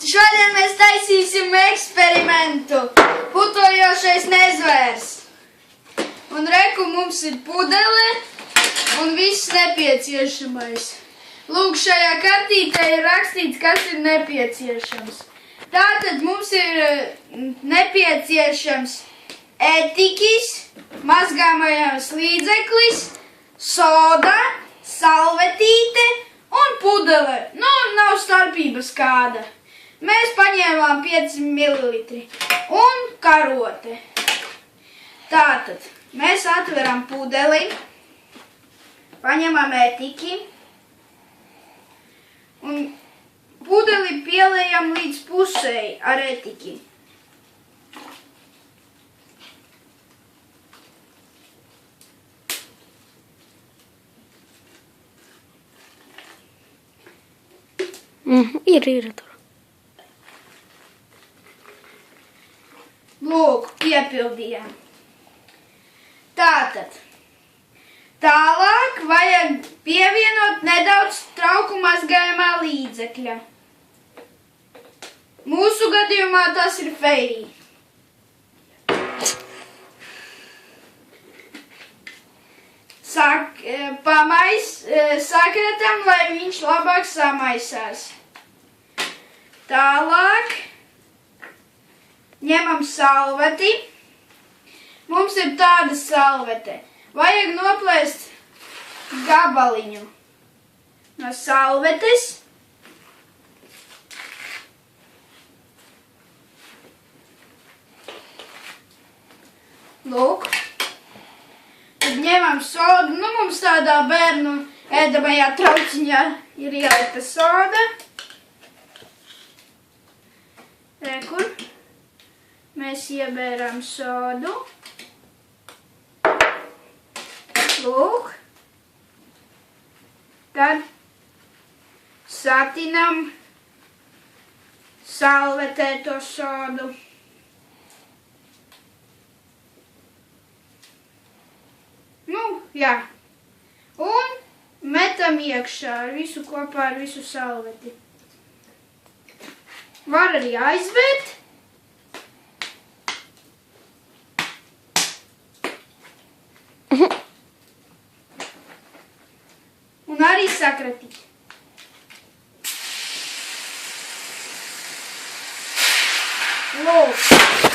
Šodien mēs taisīsim eksperimentu. Putojošais nezvērs. Un reku mums ir pudele un viss nepieciešamais. Lūk, šajā kartītē ir rakstīts, kas ir nepieciešams. Tātad mums ir nepieciešams etiķis, mazgāmajams līdzeklis, soda, salvetīte un pudele. Nu, nav starpības kāda. Mēs paņēmām 5 ml un karote. Tātad mēs atveram pudeli, paņemam etiķi un pudeli pieliejam līdz pusei ar etiķi. Ir tur. Lūk, piepildījām. Tātad, tālāk vajag pievienot nedaudz trauku mazgājumā līdzekļa. Mūsu gadījumā tas ir Fairy. Sakretam, lai viņš labāk samaisās. Tālāk ņemam salveti. Mums ir tāda salvete. Vajag noplēst gabaliņu no salvetes. Lūk. Tad ņemam sodu. Nu, mums tādā bērnu ēdamajā trauciņā ir ielikta soda. Rekur. Mēs iebērām sodu. Lūk. Tad satinam salvetē to sodu. Nu, jā. Un metam iekšā ar visu kopā ar visu salveti. Var arī aizvērt. Un arī sakratīt. Lūk.